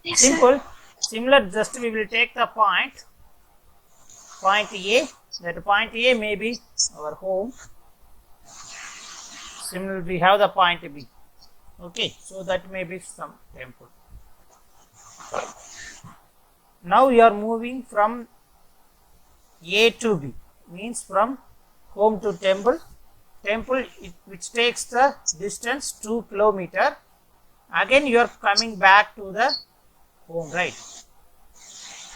Yes, Simple. Similar, just we will take the point A. That point A may be our home. Similar, we have the point B. Okay, so that may be some temple. Now you are moving from A to B, means from home to temple. Temple, which takes the distance 2 km. Again, you are coming back to the home, right?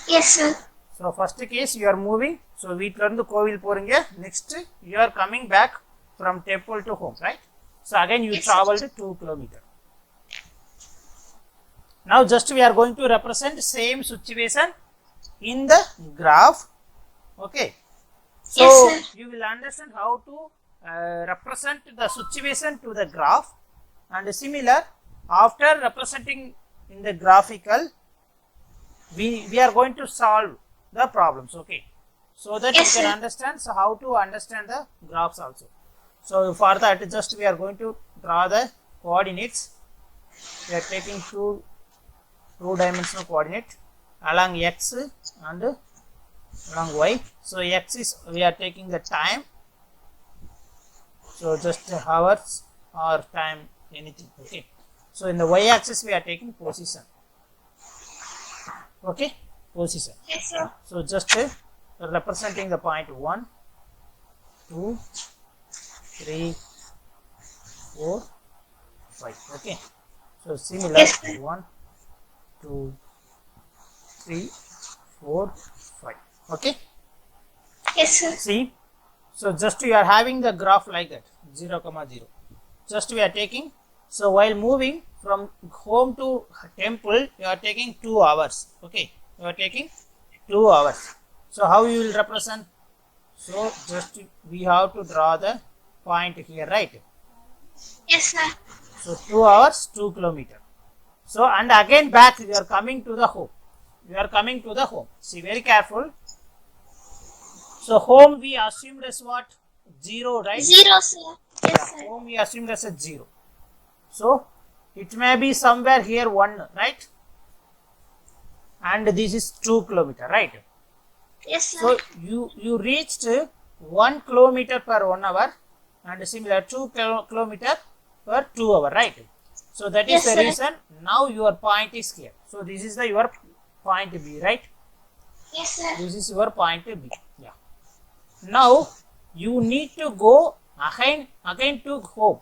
Yes, sir. So first case you are moving. So வீட்ல இருந்து கோவில் போறீங்க. Next you are coming back from temple to home, right? So again you traveled 2 km. Now just we are going to represent same situation in the graph. Okay. So you will understand how to represent the situation to the graph, and similar after representing in the graphical we are going to solve the problems. Okay, so that you can understand how to understand the graphs also. So for that just we are going to draw the coordinates. We are taking two dimensional coordinate along x and along y. So x is we are taking the time, so just hours or time, anything. Okay, so in the y axis we are taking position. Okay, position. Yes, sir. So just representing the point 1, 2, 3, 4, 5. Okay, so similar, Yes, sir. 1, 2, 3, 4, 5. Okay, Yes, sir. see, so just you are having the graph like that, 0, 0. Just we are taking, so while moving from home to temple you are taking 2 hours. Okay, you are taking 2 hours. So how you will represent? So just we have to draw the point here, right? Yes, sir. So 2 hours, 2 km. So and again back you are coming to the home. You are coming to the home. See, very careful. So home we assumed as what? 0, right? 0, sir. Yes, sir. Home we assumed as a 0. So it may be somewhere here 1, right? And this is 2 km, right? Yes, sir. So you reached 1 km per 1 hour and similar 2 km per 2 hour, right? So that is Yes, the sir. reason now your point is here. So this is the your point B, right? Yes, sir. This is your point B. Yeah. Now you need to go again to home.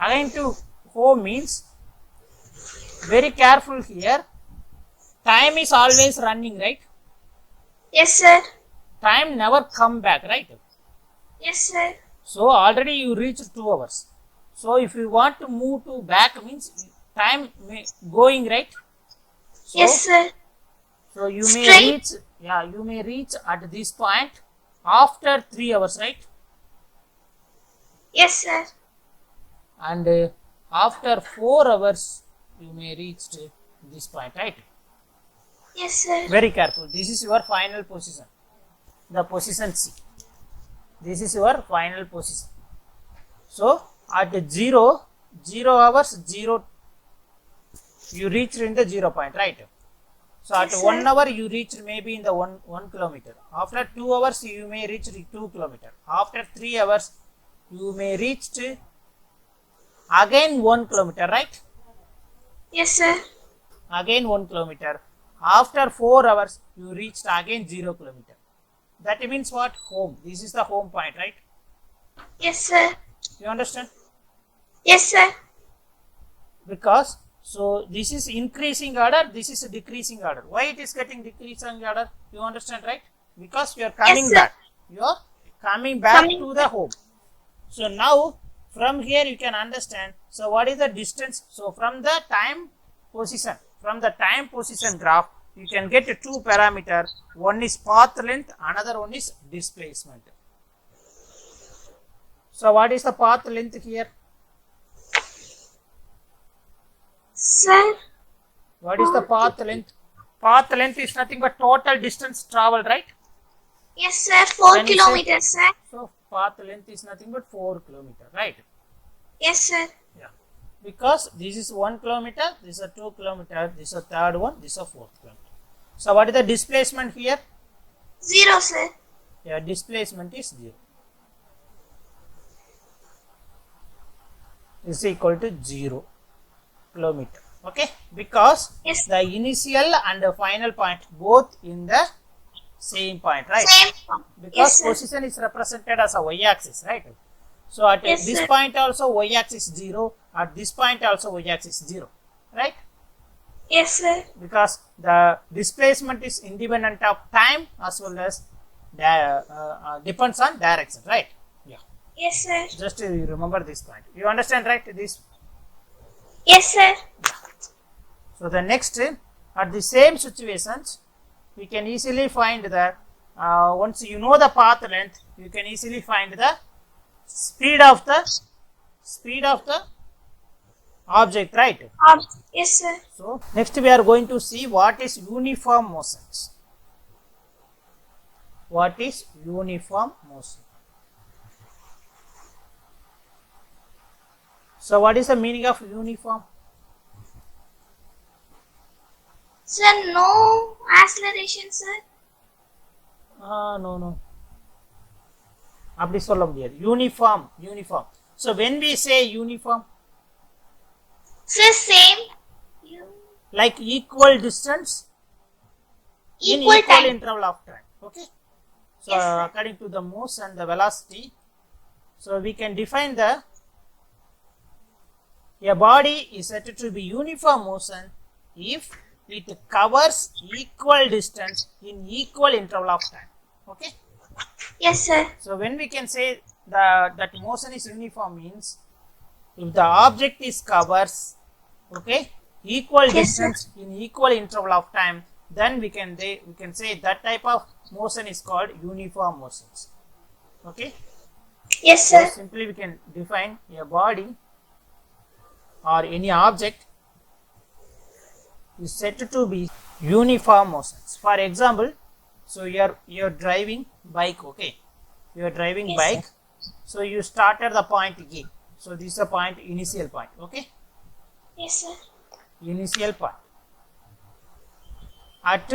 Again to home means very careful here. Time is always running, right? Yes, sir. Time never come back, right? Yes, sir. So already you reached 2 hours. So if you want to move to back means time going, right? So, Yes, sir. so you Straight. may reach, yeah, you may reach at this point after 3 hours, right? Yes, sir. And after 4 hours you may reach this point, right? Yes, sir. Very careful. This is your final position. The position C. This is your final position. So at 0 hours, 0 you reached in the 0 point, right? So at Yes, 1 sir. hour you reached maybe in the 1 km. After 2 hours you may reach 2 km. After 3 hours you may reach again 1 km, right? Yes, sir. Again 1 km. After 4 hours you reached again 0 km. That means what? Home. This is the home point, right? Yes, sir. You understand? Yes, sir. Because so this is increasing order, this is a decreasing order. Why it is getting decreasing order? You understand, right? Because you are coming Yes, sir. back. You are coming back Coming to the home. So now from here you can understand. So what is the distance? So from the time position graph, you can get 2 parameters. One is path length, another one is displacement. So what is the path length here? Sir. What is the path length? Path length is nothing but total distance traveled, right? Yes, sir. 4 Can you say- kilometers, sir. So path length is nothing but 4 km, right? Yes, sir. Yeah. Because this is 1 kilometer, this is 2 kilometer, this is third one, this is 4th kilometer. So what is the displacement here? 0, sir. Yeah, displacement is 0. Is equal to 0 kilometer. Okay, because Yes. the initial and the final point both in the same point, right? Same. Because Yes, sir. position is represented as a y-axis, right? So at Yes, this sir. point also y-axis 0, at this point also y-axis 0, right? Yes, sir. Because the displacement is independent of time as well as depends on direction, right? Yeah. Yes, sir. Just remember this point. You understand, right? This. Yes, sir. So the next, at the same situations, we can easily find the once you know the path length, you can easily find the speed of the object, right? Yes, sir. So next we are going to see what is uniform motions. What is uniform motion? So what is the meaning of uniform? Sir, no acceleration, sir. No. அப்படி சொல்ல முடியாது. Uniform. So when we say uniform, Sir, same. like equal distance in Equal equal time. interval of time. Okay. So Yes, sir. according to the motion and the velocity, so we can define a body is said to be uniform motion if it covers equal distance in equal interval of time. Okay. Yes, sir. So when we can say that motion is uniform means if the object is covers, okay, equal Yes, distance in equal interval of time, then we can say that type of motion is called uniform motions. Okay. Yes, So sir. simply we can define a body or any object is said to be uniform motions. For example, so you're driving bike, okay? You're driving Yes, bike. So you start at the point A. So this is the point, initial point, okay? Yes, sir. Initial point. At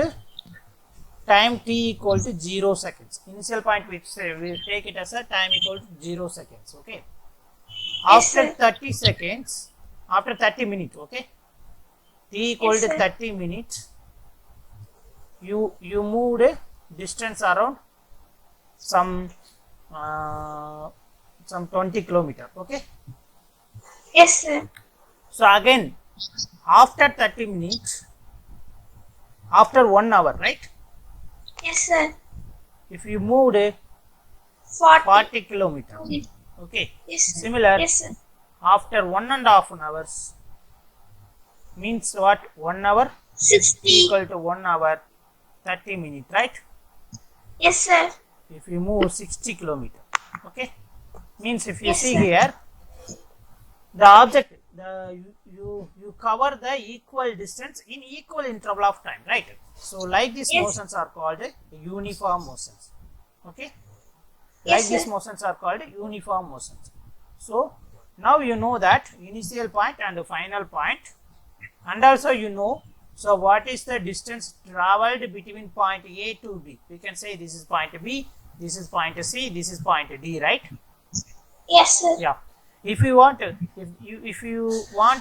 time t equal to 0 seconds. Initial point we take it as a time equal to 0 seconds, okay? Yes, After sir. 30 seconds, after 30 minutes, okay? T equal Yes, to sir. 30 minutes, you moved a distance around some 20 kilometer, okay? Yes, sir. So again, after 30 minutes, after 1 hour, right? Yes, sir. If you moved a 40 kilometer, okay? Yes, sir. Similar, Yes, sir. after 1.5 hours, means what? 1 hour 60. equal to 1 hour 30 minutes, right? Yes, sir. If you move 60 kilometer, okay, means if you Yes, see sir. here, the object, you cover the equal distance in equal interval of time, right? So like these Yes. motions are called uniform motions, okay? Yes, Like these sir. motions are called uniform motions. So now you know that initial point and the final point, and also you know, so what is the distance traveled between point A to B? We can say this is point B, this is point C, this is point D, right? Yes, sir. Yeah. If you want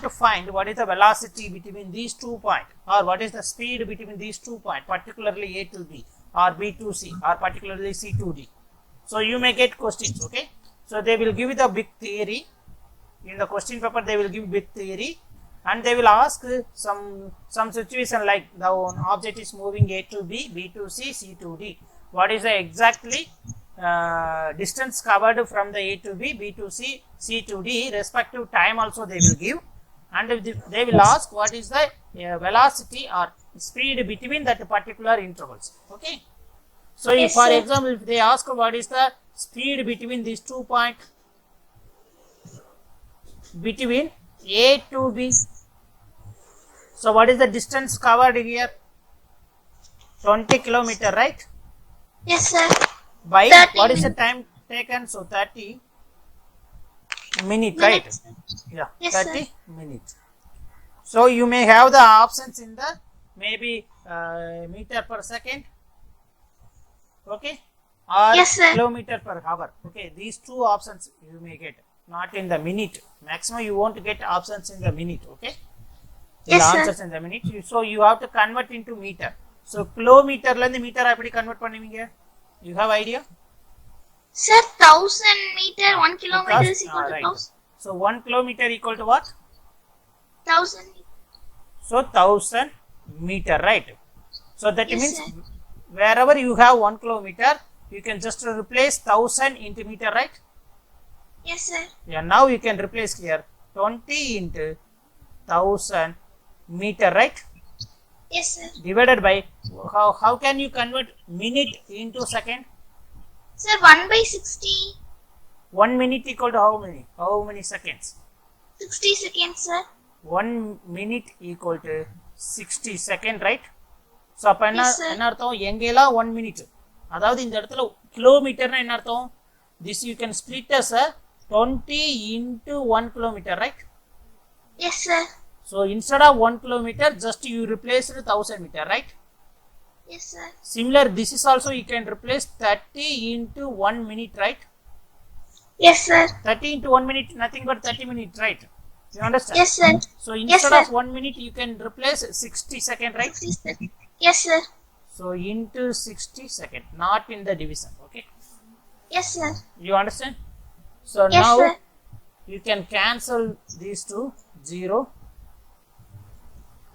to find what is the velocity between these 2 points, or what is the speed between these 2 points, particularly A to B or B to C or particularly C to D, so you may get questions, okay? So they will give you the big theory in the question paper. They will give big theory, and they will ask some situation like the object is moving A to B, B to C, C to D. What is the exactly distance covered from the A to B, B to C, C to D, respective time also they will give, and they will ask what is the velocity or speed between that particular intervals, okay? So if, Yes, for sir. example, if they ask what is the speed between these 2 points, between A to B, so what is the distance covered here? 20 kilometer, right? Yes, sir. By 30 what is the time taken? So 30 minute, right? Minutes, sir. Yeah, Yes, 30 sir. minutes. So you may have the options in the maybe meter per second, okay, or Yes, sir. kilometer per hour. Okay, these two options you may get, not in the minute. Maximum you won't get options in the minute. Okay, the Yes, sir. answers in the minute. So you have to convert into meter. So kilometer la the meter எப்படி convert பண்ணுவீங்க? You have idea? Sir, 1000 meter, 1 kilometer Because is equal to right. 1000. So 1 kilometer equal to what? 1000. So 1000 meter, right? So that Yes, means sir. wherever you have 1 kilometer, you can just replace 1000 into meter, right? Yes, sir. Yeah, now you can replace here 20 into 1000 meter, right? Yes, sir. Divided by how can you convert minute into second? Sir, 1 by 60. 1 minute equal to how many? How many seconds? 60 seconds, sir. 1 minute equal to 60 second, right? So அப்போ என்ன Yes, sir. என்ன அர்த்தம் எங்கெல்லாம் 1 minute, அதாவது இந்த இடத்துல கிலோமீட்டர்னா என்ன அர்த்தம்? This you can split as 20 into 1 kilometer, right? Yes, sir. So instead of 1 kilometer, just you replace 1000 meter, right? Yes, sir. Similar, this is also you can replace 30 into 1 minute, right? Yes, sir. 30 into 1 minute, nothing but 30 minutes, right? You understand? Yes, sir. So instead sir. of 1 minute, you can replace 60 second, right? 60 seconds. Yes, sir. So into 60 second, not in the division, okay? Yes, sir. You understand? So Yes, now sir. you can cancel these two, 0.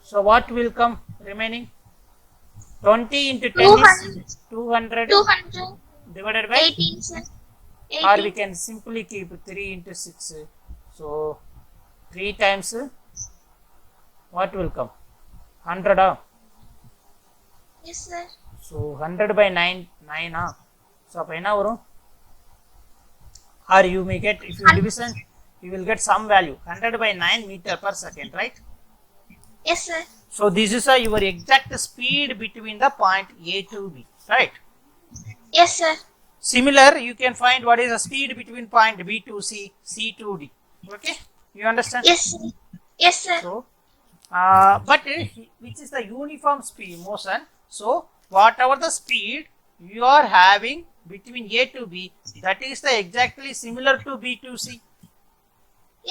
So what will come remaining? 20 into 10 is 200 218, divided by, sir. or we 18. can simply keep 3 into 6. So 3 times what will come? 100. Yes, sir. So 100 by 9, 9. So அப்போ என்ன வரும்? Or you may get, if you division, you will get some value, 100 by 9 meter per second, right? Yes, sir. So this is your exact speed between the point A to B, right? Yes, sir. Similar, you can find what is the speed between point B to C, C to D. Okay, you understand? Yes, sir. Yes, sir. So, but which is the uniform speed motion? So whatever the speed you are having between A to B, that is the exactly similar to B to C.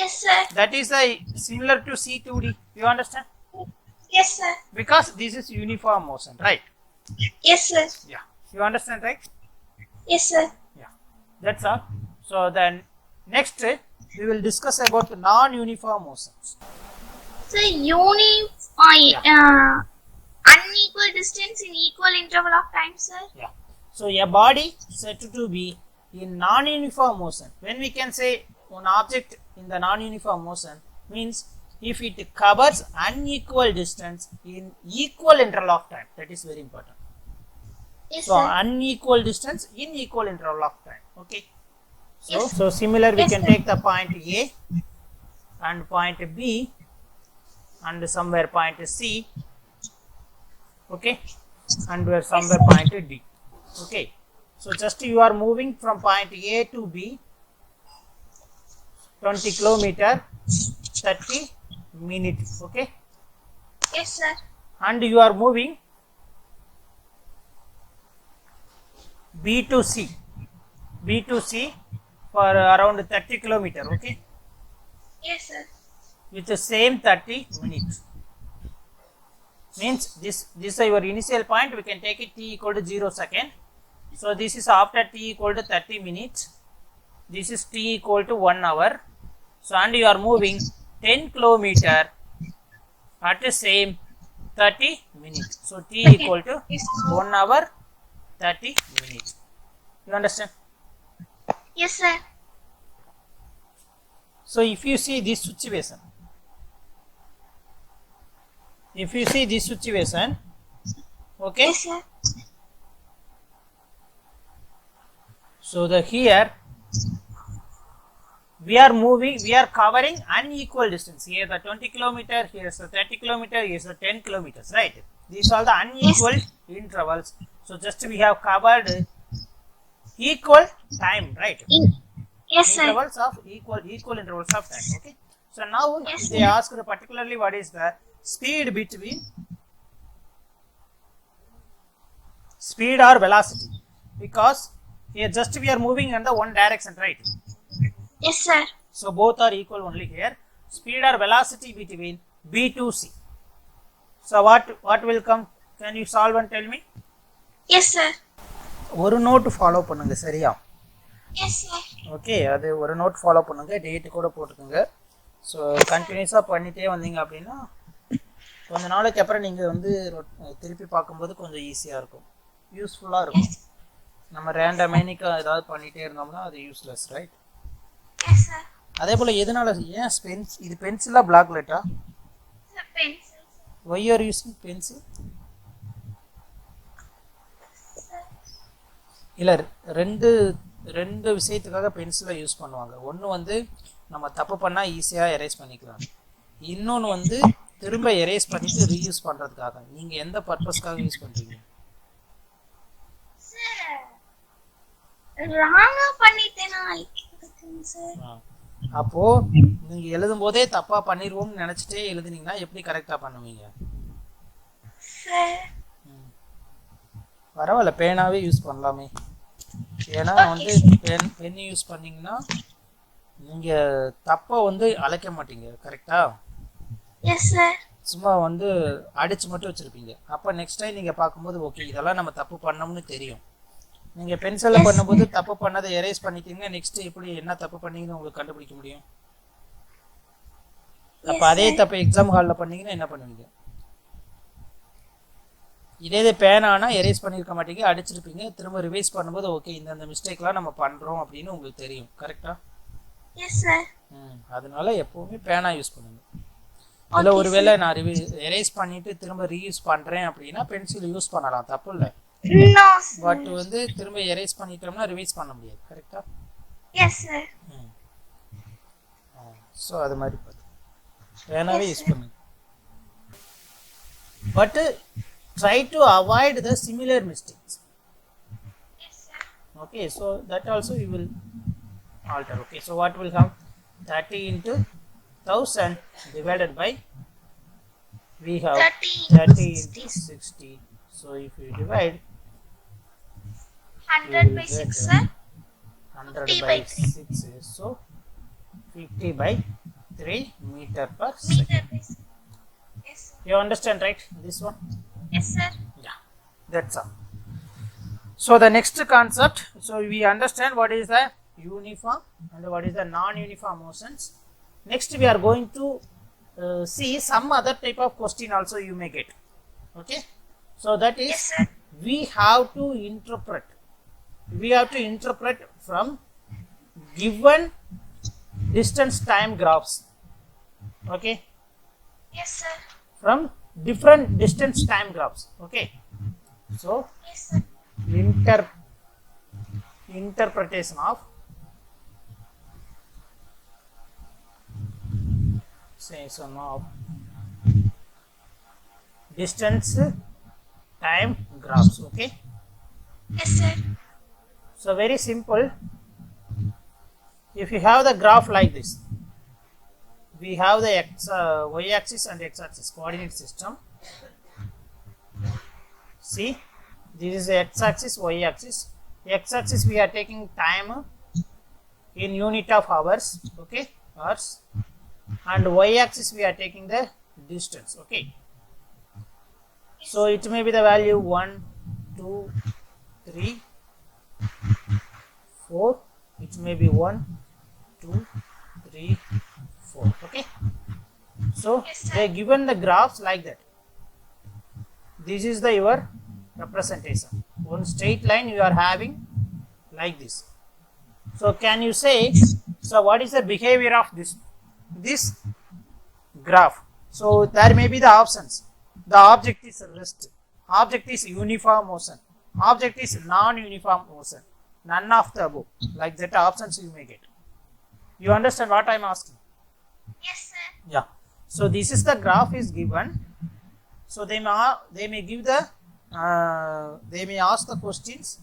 Yes, sir. That is the similar to C to D. You understand? Yes, sir. Because this is uniform motion, right? Yes, sir. Yeah. You understand, right? Yes, sir. Yeah. That's all. So then next we will discuss about non-uniform motions. So, unequal distance in equal interval of time, sir. Yeah. So a body said to be in non-uniform motion. When we can say an object in the non-uniform motion means if it covers unequal distance in equal interval of time. That is very important. Yes, So sir. unequal distance in equal interval of time. Okay. So Yes. so similar we Yes, can sir. take the point A and point B and somewhere point C. Okay. And where somewhere point D. Okay. So just you are moving from point A to B, 20 kilometer, 30 minutes. Okay. Yes, sir. And you are moving B to C. B to C for around 30 kilometer. Okay. Yes, sir. With the same 30 minutes. Means this is your initial point. We can take it t equal to 0 second. So this is after t equal to 30 minutes. This is t equal to 1 hour. So and you are moving 10 kilometer at the same 30 minutes. So t equal to 1 hour 30 minutes. You understand? Yes, sir. So if you see this situation, okay. Yes, sir. So the here we are moving, we are covering unequal distance. Here the 20 kilometer, here is the 30 kilometer, here is the 10 kilometers, right? These are the unequal intervals. So just we have covered equal time, right? Yes, sir. Intervals of equal intervals of time. Okay. So now Yes, they sir. asked particularly what is the speed between speed or velocity, because here just we are moving in the one direction, right? Yes, sir. So both are equal only here. Speed or velocity between B to C. So what will come? Can you solve and tell me? Yes, sir. ஒரு note follow பண்ணுங்க சரியா? Yes, sir. Okay, அது ஒரு note follow பண்ணுங்க, date கூட போட்டுக்கோங்க. So கண்டினியூஸாக பண்ணிட்டே வந்தீங்க அப்படின்னா கொஞ்ச நாளைக்கு அப்புறம் நீங்கள் வந்து திருப்பி பார்க்கும்போது கொஞ்சம் ஈஸியாக இருக்கும், யூஸ்ஃபுல்லாக இருக்கும். நம்ம ரேண்டமைனிக்கு ஏதாவது பண்ணிகிட்டே இருந்தோம்னா அது யூஸ்லெஸ், ரைட்? Yes, sir. அதே போல் எதனால ஏன் இது பென்சிலா பிளாக் லைட்டா? Sir, pencil. Why you are using pencil? இல்லை ரெண்டு விஷயத்துக்காக பென்சிலை யூஸ் பண்ணுவாங்க. ஒன்று வந்து நம்ம தப்பு பண்ணால் ஈஸியாக எரேஸ் பண்ணிக்கலாம், இன்னொன்று வந்து திரும்ப எரேஸ் பண்ணிட்டு ரீயூஸ் பண்ணுறதுக்காக. நீங்கள் எந்த பர்பஸ்க்காக யூஸ் பண்ணுறீங்க? Sir, wrong பண்ணிட்டேனா சார்? அப்போது நீங்கள் எழுதும் போதே தப்பாக பண்ணிடுவோம்னு நினச்சிட்டே எழுதுனீங்கன்னா எப்படி கரெக்டாக பண்ணுவீங்க? Sir. பரவாயில்ல, பேனாவே யூஸ் பண்ணலாமே. ஏன்னா வந்து பென் யூஸ் பண்ணிங்கன்னா நீங்கள் தப்பை வந்து அழைக்க மாட்டீங்க, கரெக்டா? Yes, sir. சும்மா வந்து அடித்து மட்டும் வச்சுருப்பீங்க. அப்போ நெக்ஸ்ட் டைம் நீங்கள் பார்க்கும்போது ஓகே இதெல்லாம் நம்ம தப்பு பண்ணோம்னு தெரியும். நீங்கள் பென்சிலில் பண்ணும்போது தப்பு பண்ணதை எரேஸ் பண்ணிட்டீங்கன்னா நெக்ஸ்ட் எப்படி என்ன தப்பு பண்ணீங்கன்னு உங்களுக்கு கண்டுபிடிக்க முடியும். அப்போ அதே தப்பு எக்ஸாம் ஹாலில் பண்ணீங்கன்னா என்ன பண்ணுவீங்க? இதே பேனானா எரேஸ் பண்ணியிருக்க மாட்டீங்க, அடிச்சிருப்பீங்க. திரும்ப ரிவைஸ் பண்ணும்போது ஓகே இந்த மிஸ்டேக்லாம் நம்ம பண்ணுறோம் அப்படின்னு உங்களுக்கு தெரியும், கரெக்டா? Yes, sir. அதனால எப்போவுமே பேனா யூஸ் பண்ணுங்க. அதில் ஒருவேளை நான் எரேஸ் பண்ணிட்டு திரும்ப ரீயூஸ் பண்ணுறேன் அப்படின்னா பென்சில் யூஸ் பண்ணலாம், தப்பு இல்லை. No, sir. பட் வந்து திரும்ப எரேஸ் பண்ணிட்டோம்னா ரிவைஸ் பண்ண முடியாது, கரெக்டா? Yes, sir. ஸோ அது மாதிரி பார்த்து பேனாவே யூஸ் பண்ணுங்க. But try to avoid the similar mistakes. Yes, sir. Okay, so that also you will alter. Okay, so what will come? 30 into 1000 divided by, we have 30 into 60. So if you divide 100 by 6, sir. 100 50 by by 3. 6 is so 50 by 3 meter per Meter second. by 6. Yes, sir. You understand, right? This one? Yes, sir. Yeah, that's all. So the next concept, so we understand what is the uniform and what is the non-uniform motions. Next we are going to see some other type of question also you may get. Okay, so that is, Yes, sir. we have to interpret from given distance time graphs. Okay, Yes, sir. from different distance time graphs. Okay, so Yes, sir. interpretation of distance time graphs. Okay, Yes, sir. so very simple. If you have the graph like this, we have the y axis and x axis coordinate system. See, this is the x axis, y axis. X axis we are taking time in unit of hours, okay, hours, and y axis we are taking the distance. Okay, so it may be the value 1 2 3 4, it may be 1 2 3 4. Okay, so Yes, sir. they given the graphs like that. This is the your representation. One straight line you are having like this. So can you say, so what is the behavior of this graph? So there may be the options. The object is rest, object is uniform motion, object is non-uniform motion, none of the above. Like that options you may get. You understand what I am asking? Yes, sir. Yeah, so this is the graph is given. So they may give the they may ask the questions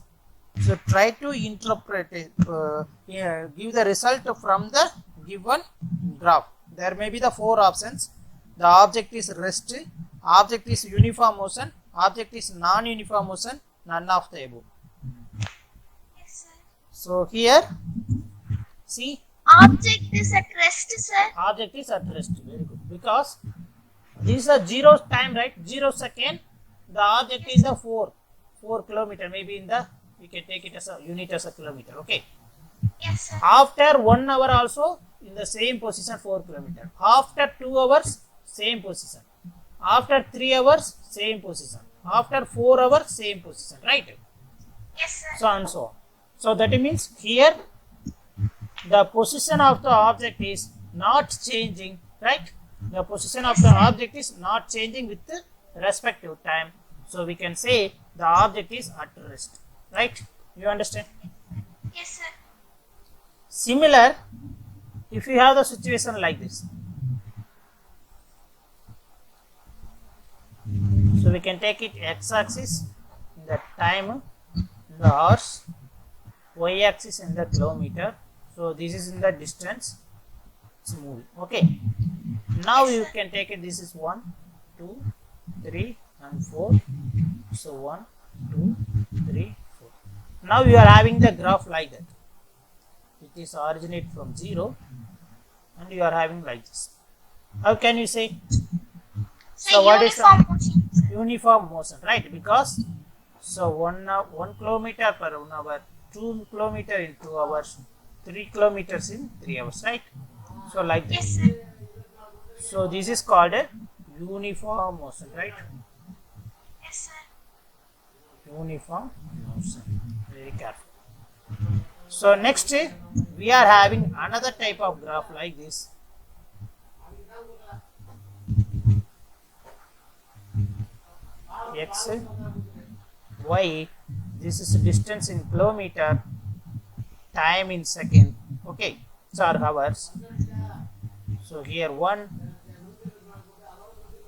So try to interpret it, give the result from the given graph. There may be the four options. The object is rest, object is uniform motion, object is non-uniform motion, none of the above. Yes, sir. So here, see, Object is at rest, sir. object is at rest. Very good. Because this is a 0 time, right? 0 second. The object is the 4 kilometer. Maybe in the, we can take it as a unit as a kilometer. Okay. Yes, sir. After 1 hour also in the same position 4 kilometer. After 2 hours, same position. After 3 hours, same position. After 4 hours, same position. Right? Yes, sir. So and so on. So that means here the position of the object is not changing, right? The position of the object is not changing with the respective time. So we can say the object is at rest, right? You understand? Yes, sir. Similar, if you have the situation like this, so we can take it x-axis in the time, in the hours, y-axis in the kilometer. So this is in the distance, it's moving. Okay. Now you can take it. This is 1, 2, 3, and 4. So 1, 2, 3, 4. Now you are having the graph like that. It is originate from 0, and you are having like this. How can you say? So what is uniform motion, sir. uniform motion, right? Because so 1 kilometer per 1 hour, 2 kilometer in 2 hours, 3 kilometers in 3 hours, right? So like this. Yes, sir. So this is called a uniform motion, right? Yes, sir. Uniform motion. Very careful. So next we are having another type of graph like this. X, Y, this is distance in kilometer, time in second, okay, so are hours. So here 1,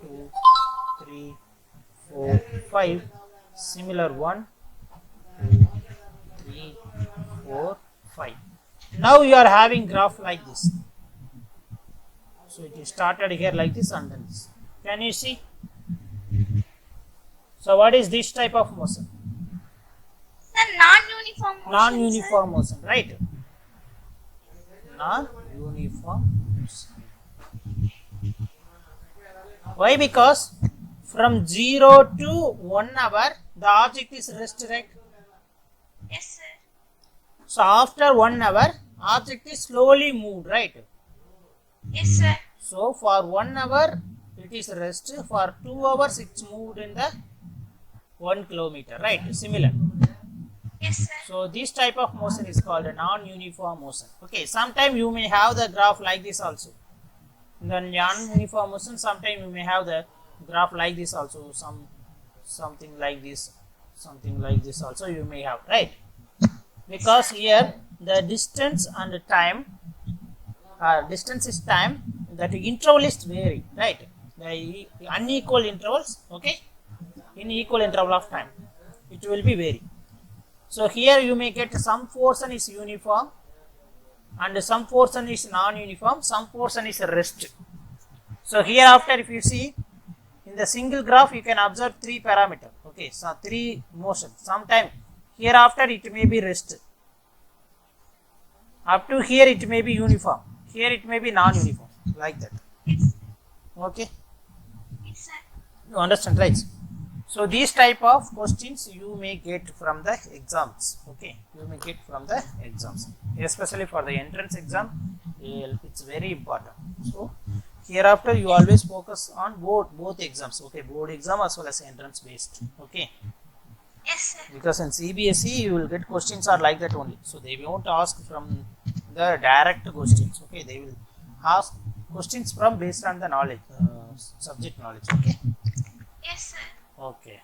2, 3, 4, 5, similar 1, 2, 3, 4, 5. Now you are having graph like this. So it is started here like this and then this. Can you see? So what is this type of motion? Sir, non-uniform motion. Non-uniform motion, right? Non-uniform motion. Why? Because from 0 to 1 hour the object is rest, right? Yes, sir. So after 1 hour object is slowly moved, right? Yes, sir. So for 1 hour it is rest, for 2 hours it's moved in the 1 kilometer, right? Similar. Yes, sir. So this type of motion is called a non-uniform motion. Okay, sometime you may have the graph like this also. In the non-uniform motion, sometime you may have the graph like this also, something like this also you may have, right? Because here the distance and the time, distance is time, that interval is vary, right? The unequal intervals, okay? In equal interval of time, it will be vary. So here you may get some portion is uniform and some portion is non-uniform, some portion is rest. So hereafter if you see in the single graph you can observe 3 parameters. Okay, so 3 motion. Sometime hereafter it may be rest. Up to here it may be uniform. Here it may be non-uniform, like that. Okay, Yes, sir. you understand, right? So these type of questions you may get from the exams. Okay, you may get from the exams, especially for the entrance exam. It's very important. So hereafter you always focus on both exams. Okay, board exam as well as entrance based. Okay, Yes, sir. because in CBSE you will get questions are like that only. So they won't ask from the direct questions. Okay, they will ask questions from based on the knowledge, subject knowledge. Okay. Yes, sir. Okay.